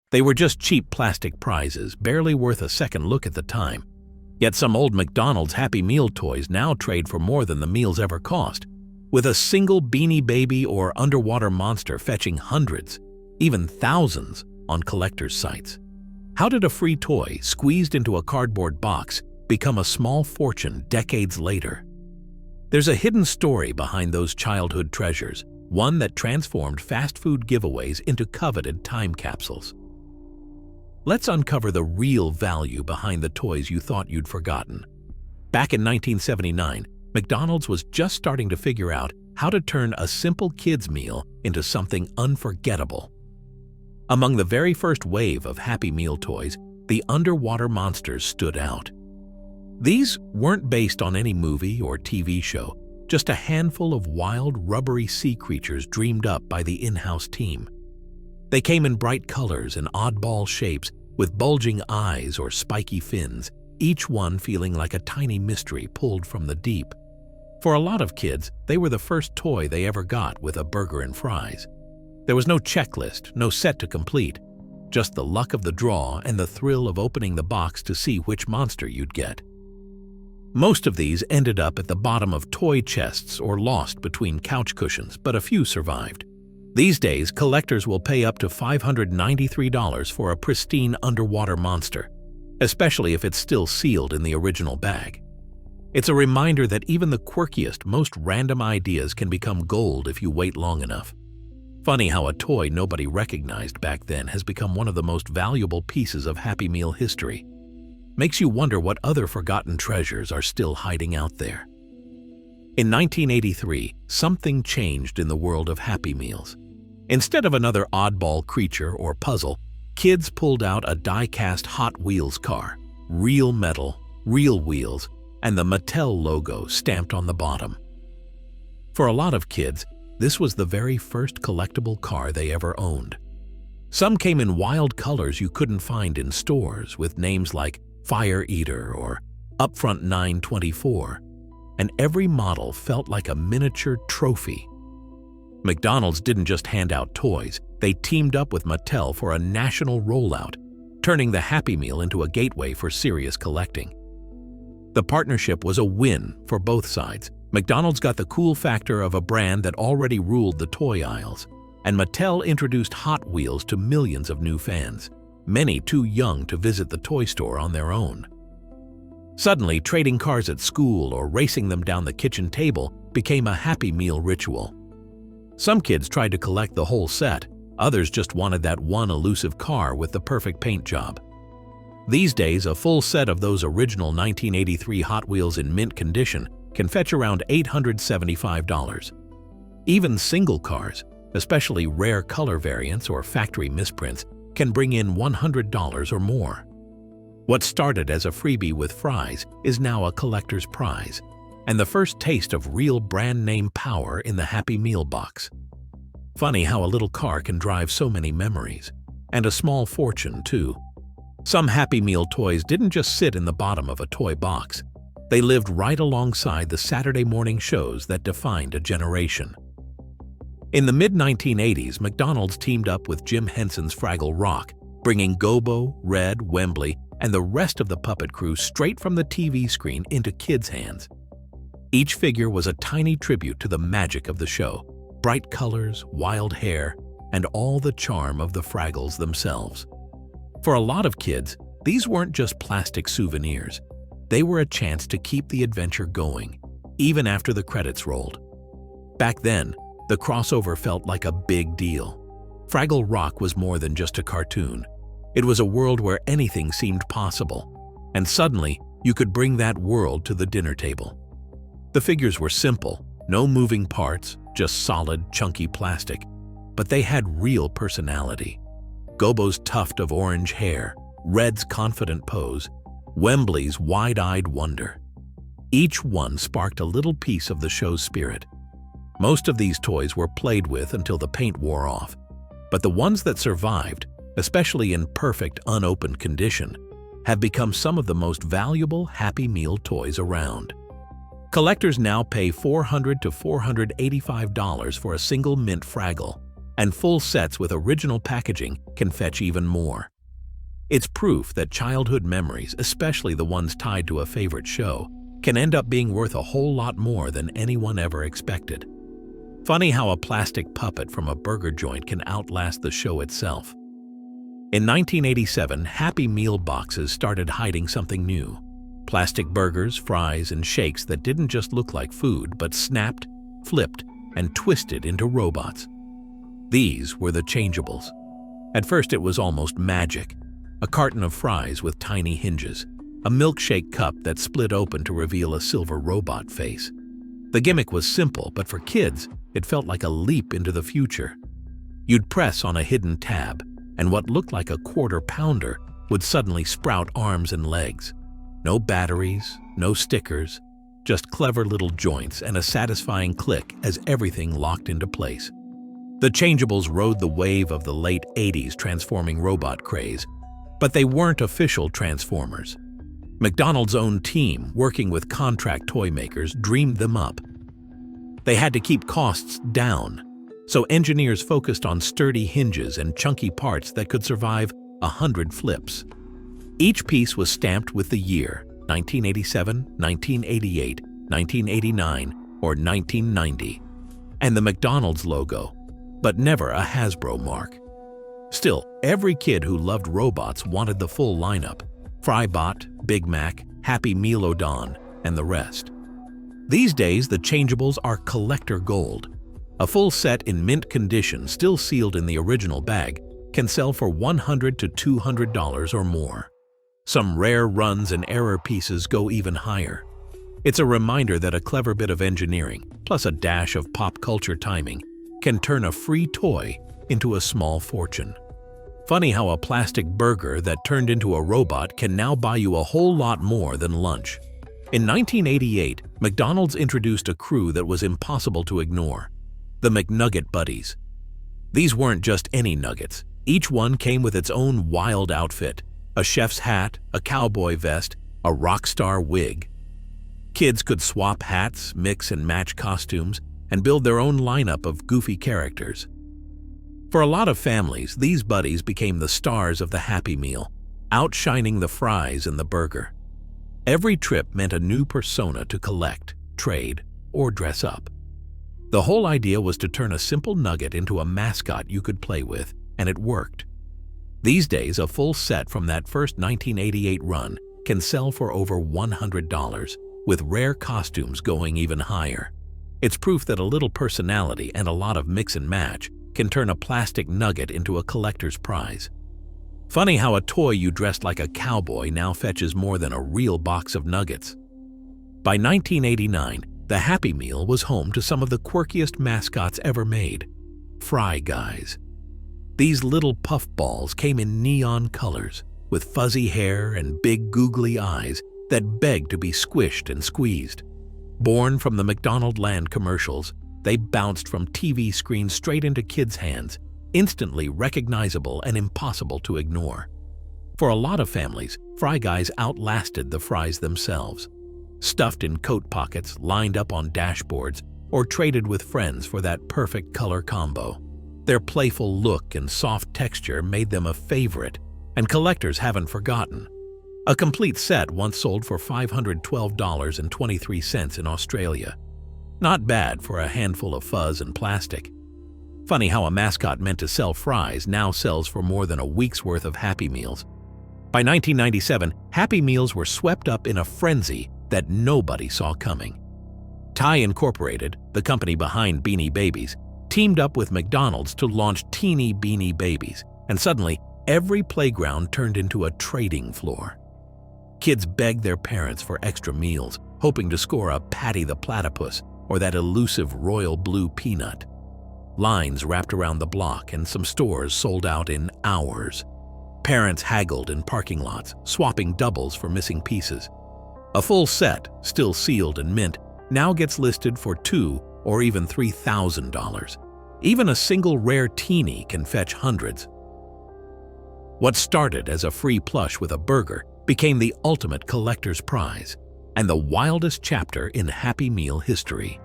They were just cheap plastic prizes, barely worth a second look at the time. Yet some old McDonald's Happy Meal toys now trade for more than the meals ever cost, with a single Beanie Baby or underwater monster fetching hundreds, even thousands, on collectors' sites. How did a free toy, squeezed into a cardboard box, become a small fortune decades later? There's a hidden story behind those childhood treasures, one that transformed fast food giveaways into coveted time capsules. Let's uncover the real value behind the toys you thought you'd forgotten. Back in 1979, McDonald's was just starting to figure out how to turn a simple kids' meal into something unforgettable. Among the very first wave of Happy Meal toys, the underwater monsters stood out. These weren't based on any movie or TV show, just a handful of wild, rubbery sea creatures dreamed up by the in-house team. They came in bright colors and oddball shapes with bulging eyes or spiky fins, each one feeling like a tiny mystery pulled from the deep. For a lot of kids, they were the first toy they ever got with a burger and fries. There was no checklist, no set to complete, just the luck of the draw and the thrill of opening the box to see which monster you'd get. Most of these ended up at the bottom of toy chests or lost between couch cushions, but a few survived. These days, collectors will pay up to $593 for a pristine underwater monster, especially if it's still sealed in the original bag. It's a reminder that even the quirkiest, most random ideas can become gold if you wait long enough. Funny how a toy nobody recognized back then has become one of the most valuable pieces of Happy Meal history. Makes you wonder what other forgotten treasures are still hiding out there. In 1983, something changed in the world of Happy Meals. Instead of another oddball creature or puzzle, kids pulled out a die-cast Hot Wheels car, real metal, real wheels, and the Mattel logo stamped on the bottom. For a lot of kids, this was the very first collectible car they ever owned. Some came in wild colors you couldn't find in stores, with names like Fire Eater or Upfront 924, and every model felt like a miniature trophy. McDonald's didn't just hand out toys, they teamed up with Mattel for a national rollout, turning the Happy Meal into a gateway for serious collecting. The partnership was a win for both sides. McDonald's got the cool factor of a brand that already ruled the toy aisles, and Mattel introduced Hot Wheels to millions of new fans, many too young to visit the toy store on their own. Suddenly, trading cars at school or racing them down the kitchen table became a Happy Meal ritual. Some kids tried to collect the whole set, others just wanted that one elusive car with the perfect paint job. These days, a full set of those original 1983 Hot Wheels in mint condition can fetch around $875. Even single cars, especially rare color variants or factory misprints, can bring in $100 or more. What started as a freebie with fries is now a collector's prize, and the first taste of real brand name power in the Happy Meal box. Funny how a little car can drive so many memories, and a small fortune too. Some Happy Meal toys didn't just sit in the bottom of a toy box. They lived right alongside the Saturday morning shows that defined a generation. In the mid-1980s, McDonald's teamed up with Jim Henson's Fraggle Rock, bringing Gobo, Red, Wembley, and the rest of the puppet crew straight from the TV screen into kids' hands. Each figure was a tiny tribute to the magic of the show, bright colors, wild hair, and all the charm of the Fraggles themselves. For a lot of kids, these weren't just plastic souvenirs. They were a chance to keep the adventure going, even after the credits rolled. Back then, the crossover felt like a big deal. Fraggle Rock was more than just a cartoon. It was a world where anything seemed possible, and suddenly you could bring that world to the dinner table. The figures were simple, no moving parts, just solid, chunky plastic, but they had real personality. Gobo's tuft of orange hair, Red's confident pose, Wembley's wide-eyed wonder. Each one sparked a little piece of the show's spirit. Most of these toys were played with until the paint wore off, but the ones that survived, especially in perfect, unopened condition, have become some of the most valuable Happy Meal toys around. Collectors now pay $400 to $485 for a single mint Fraggle, and full sets with original packaging can fetch even more. It's proof that childhood memories, especially the ones tied to a favorite show, can end up being worth a whole lot more than anyone ever expected. Funny how a plastic puppet from a burger joint can outlast the show itself. In 1987, Happy Meal boxes started hiding something new. Plastic burgers, fries, and shakes that didn't just look like food, but snapped, flipped, and twisted into robots. These were the Changeables. At first it was almost magic. A carton of fries with tiny hinges, a milkshake cup that split open to reveal a silver robot face. The gimmick was simple, but for kids, it felt like a leap into the future. You'd press on a hidden tab, and what looked like a quarter-pounder would suddenly sprout arms and legs. No batteries, no stickers, just clever little joints and a satisfying click as everything locked into place. The Changeables rode the wave of the late 80s transforming robot craze, but they weren't official Transformers. McDonald's own team, working with contract toy makers, dreamed them up. They had to keep costs down, so engineers focused on sturdy hinges and chunky parts that could survive 100 flips. Each piece was stamped with the year, 1987, 1988, 1989, or 1990, and the McDonald's logo, but never a Hasbro mark. Still, every kid who loved robots wanted the full lineup: Frybot, Big Mac, Happy Mealodon, and the rest. These days, the Changeables are collector gold. A full set in mint condition, still sealed in the original bag, can sell for $100 to $200 or more. Some rare runs and error pieces go even higher. It's a reminder that a clever bit of engineering, plus a dash of pop culture timing, can turn a free toy into a small fortune. Funny how a plastic burger that turned into a robot can now buy you a whole lot more than lunch. In 1988, McDonald's introduced a crew that was impossible to ignore: the McNugget Buddies. These weren't just any nuggets. Each one came with its own wild outfit: a chef's hat, a cowboy vest, a rock star wig. Kids could swap hats, mix and match costumes, and build their own lineup of goofy characters. For a lot of families, these buddies became the stars of the Happy Meal, outshining the fries and the burger. Every trip meant a new persona to collect, trade, or dress up. The whole idea was to turn a simple nugget into a mascot you could play with, and it worked. These days, a full set from that first 1988 run can sell for over $100, with rare costumes going even higher. It's proof that a little personality and a lot of mix and match can turn a plastic nugget into a collector's prize. Funny how a toy you dressed like a cowboy now fetches more than a real box of nuggets. By 1989, the Happy Meal was home to some of the quirkiest mascots ever made: Fry Guys. These little puffballs came in neon colors, with fuzzy hair and big googly eyes that begged to be squished and squeezed. Born from the McDonald Land commercials, they bounced from TV screens straight into kids' hands, instantly recognizable and impossible to ignore. For a lot of families, Fry Guys outlasted the fries themselves. Stuffed in coat pockets, lined up on dashboards, or traded with friends for that perfect color combo. Their playful look and soft texture made them a favorite, and collectors haven't forgotten. A complete set once sold for $512.23 in Australia. Not bad for a handful of fuzz and plastic. Funny how a mascot meant to sell fries now sells for more than a week's worth of Happy Meals. By 1997, Happy Meals were swept up in a frenzy that nobody saw coming. Thai Incorporated, the company behind Beanie Babies, teamed up with McDonald's to launch Teenie Beanie Babies, and suddenly every playground turned into a trading floor. Kids begged their parents for extra meals, hoping to score a Patty the Platypus or that elusive royal blue peanut. Lines wrapped around the block, and some stores sold out in hours. Parents haggled in parking lots, swapping doubles for missing pieces. A full set, still sealed and mint, now gets listed for $2,000 or even $3,000. Even a single rare Teenie can fetch hundreds. What started as a free plush with a burger became the ultimate collector's prize and the wildest chapter in Happy Meal history.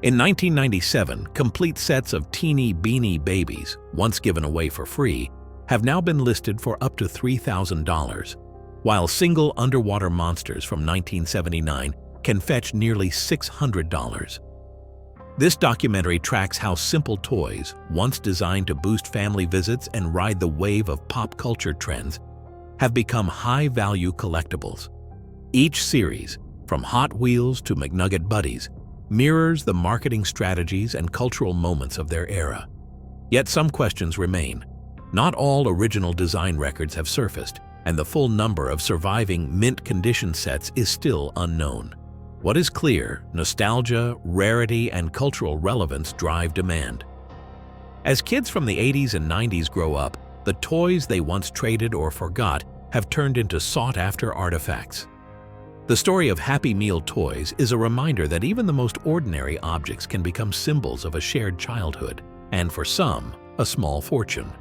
In 1997, complete sets of Teenie Beanie babies, once given away for free, have now been listed for up to $3,000, while single underwater monsters from 1979 can fetch nearly $600. This documentary tracks how simple toys, once designed to boost family visits and ride the wave of pop culture trends, have become high-value collectibles. Each series, from Hot Wheels to McNugget Buddies, mirrors the marketing strategies and cultural moments of their era. Yet some questions remain. Not all original design records have surfaced, and the full number of surviving mint condition sets is still unknown. What is clear, nostalgia, rarity, and cultural relevance drive demand. As kids from the 80s and 90s grow up, the toys they once traded or forgot have turned into sought-after artifacts. The story of Happy Meal toys is a reminder that even the most ordinary objects can become symbols of a shared childhood, and for some, a small fortune.